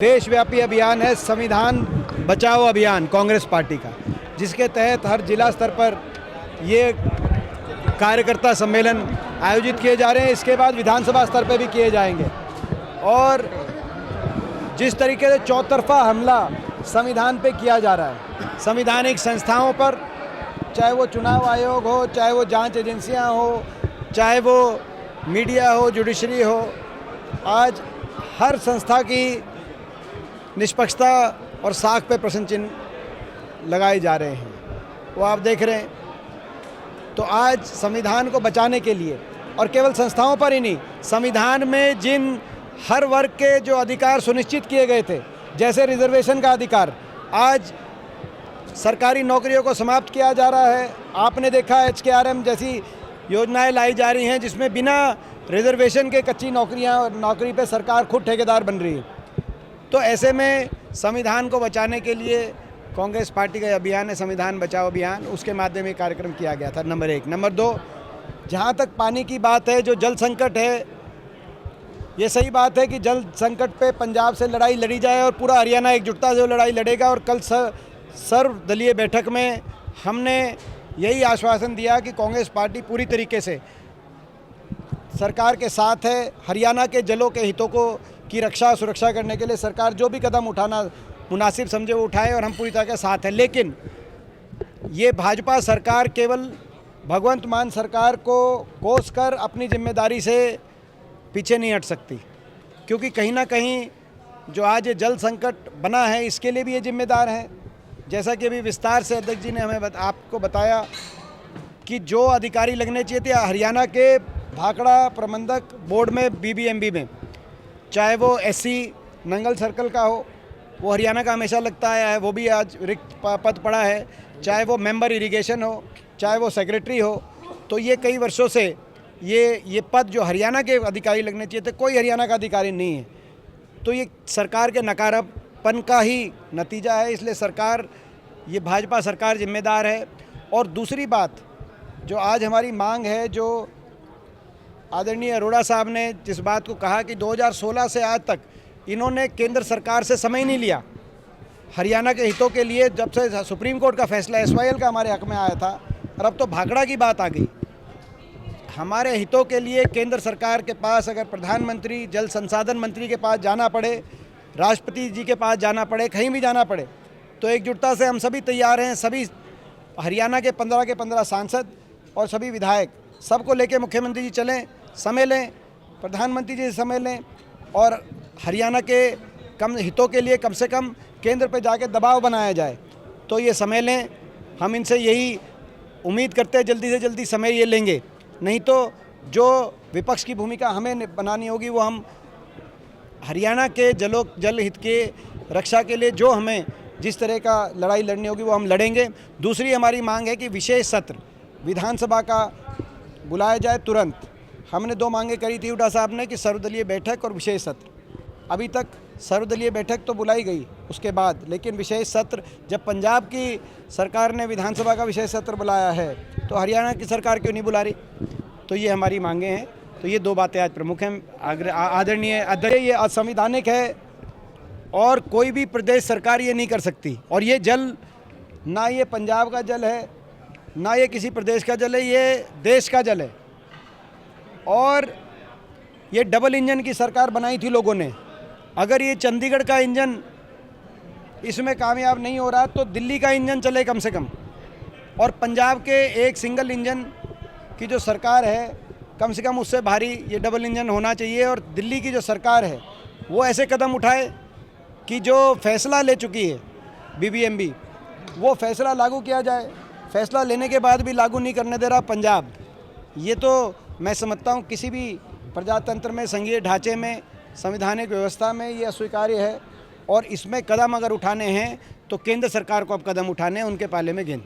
देशव्यापी अभियान है संविधान बचाओ अभियान कांग्रेस पार्टी का, जिसके तहत हर जिला स्तर पर ये कार्यकर्ता सम्मेलन आयोजित किए जा रहे हैं। इसके बाद विधानसभा स्तर पर भी किए जाएंगे। और जिस तरीके से चौतरफा हमला संविधान पे किया जा रहा है, संवैधानिक संस्थाओं पर, चाहे वो चुनाव आयोग हो, चाहे वो जांच एजेंसियां हो, चाहे वो मीडिया हो, जुडिशरी हो, आज हर संस्था की निष्पक्षता और साख पे प्रश्न चिन्ह लगाए जा रहे हैं। वो आप देख रहे हैं। तो आज संविधान को बचाने के लिए, और केवल संस्थाओं पर ही नहीं, संविधान में जिन हर वर्ग के जो अधिकार सुनिश्चित किए गए थे, जैसे रिजर्वेशन का अधिकार, आज सरकारी नौकरियों को समाप्त किया जा रहा है। आपने देखा HKRM जैसी योजनाएं लाई जा रही हैं, जिसमें बिना रिजर्वेशन के कच्ची नौकरी पे सरकार खुद ठेकेदार बन रही है। तो ऐसे में संविधान को बचाने के लिए कांग्रेस पार्टी का अभियान है संविधान बचाओ अभियान, उसके माध्यम से कार्यक्रम किया गया था। नंबर 1। नंबर 2, जहाँ तक पानी की बात है, जो जल संकट है, ये सही बात है कि जल संकट पे पंजाब से लड़ाई लड़ी जाए और पूरा हरियाणा एकजुटता से लड़ाई लड़ेगा। और कल सर्वदलीय बैठक में हमने यही आश्वासन दिया कि कांग्रेस पार्टी पूरी तरीके से सरकार के साथ है। हरियाणा के जलों के हितों की रक्षा सुरक्षा करने के लिए सरकार जो भी कदम उठाना मुनासिब समझे वो उठाए, और हम पूरी तरह के साथ हैं। लेकिन ये भाजपा सरकार केवल भगवंत मान सरकार को कोस कर अपनी जिम्मेदारी से पीछे नहीं हट सकती, क्योंकि कहीं ना कहीं जो आज ये जल संकट बना है, इसके लिए भी ये जिम्मेदार हैं। जैसा कि अभी विस्तार से अध्यक्ष जी ने हमें आपको बताया कि जो अधिकारी लगने चाहिए थे हरियाणा के भाखड़ा प्रबंधक बोर्ड में, BBMB में, चाहे वो SC नंगल सर्कल का हो, वो हरियाणा का हमेशा लगता आया है, वो भी आज रिक्त पद पड़ा है। चाहे वो मेंबर इरिगेशन हो, चाहे वो सेक्रेटरी हो, तो ये कई वर्षों से ये पद जो हरियाणा के अधिकारी लगने चाहिए थे, कोई हरियाणा का अधिकारी नहीं है। तो ये सरकार के नकारापन का ही नतीजा है। इसलिए सरकार, ये भाजपा सरकार जिम्मेदार है। और दूसरी बात, जो आज हमारी मांग है, जो आदरणीय अरोड़ा साहब ने जिस बात को कहा कि 2016 से आज तक इन्होंने केंद्र सरकार से समय नहीं लिया हरियाणा के हितों के लिए, जब से सुप्रीम कोर्ट का फैसला SYL का हमारे हक में आया था, और अब तो भाखड़ा की बात आ गई। हमारे हितों के लिए केंद्र सरकार के पास अगर प्रधानमंत्री, जल संसाधन मंत्री के पास जाना पड़े, राष्ट्रपति जी के पास जाना पड़े, कहीं भी जाना पड़े, तो एकजुटता से हम सभी तैयार हैं। सभी हरियाणा के 15 के 15 सांसद और सभी विधायक, सबको लेके मुख्यमंत्री जी चलें, समय लें, प्रधानमंत्री जी से समय लें, और हरियाणा के कम हितों के लिए कम से कम केंद्र पर जाके दबाव बनाया जाए। तो ये समय लें। हम इनसे यही उम्मीद करते हैं जल्दी से जल्दी समय ये लेंगे। नहीं तो जो विपक्ष की भूमिका हमें बनानी होगी, वो हम हरियाणा के जल हित के रक्षा के लिए जो हमें जिस तरह का लड़ाई लड़नी होगी वो हम लड़ेंगे। दूसरी हमारी मांग है कि विशेष सत्र विधानसभा का बुलाया जाए तुरंत। हमने 2 मांगे करी थी हुड्डा साहब ने कि सर्वदलीय बैठक और विशेष सत्र। अभी तक सर्वदलीय बैठक तो बुलाई गई उसके बाद, लेकिन विशेष सत्र, जब पंजाब की सरकार ने विधानसभा का विशेष सत्र बुलाया है, तो हरियाणा की सरकार क्यों नहीं बुला रही? तो ये हमारी मांगे हैं। तो ये 2 बातें आज प्रमुख हैं। आदरणीय अध्यक्ष, ये असंवैधानिक है और कोई भी प्रदेश सरकार ये नहीं कर सकती। और ये जल, ना ये पंजाब का जल है, ना ये किसी प्रदेश का जल है, ये देश का जल है। और ये डबल इंजन की सरकार बनाई थी लोगों ने। अगर ये चंडीगढ़ का इंजन इसमें कामयाब नहीं हो रहा, तो दिल्ली का इंजन चले कम से कम। और पंजाब के एक सिंगल इंजन की जो सरकार है, कम से कम उससे भारी ये डबल इंजन होना चाहिए। और दिल्ली की जो सरकार है, वो ऐसे कदम उठाए कि जो फैसला ले चुकी है BBMB, वो फैसला लागू किया जाए। फैसला लेने के बाद भी लागू नहीं करने दे रहा पंजाब। ये तो मैं समझता हूँ किसी भी प्रजातंत्र में, संघीय ढांचे में, संवैधानिक व्यवस्था में ये अस्वीकार्य है। और इसमें कदम अगर उठाने हैं तो केंद्र सरकार को अब कदम उठाने हैं, उनके पाले में गेंद।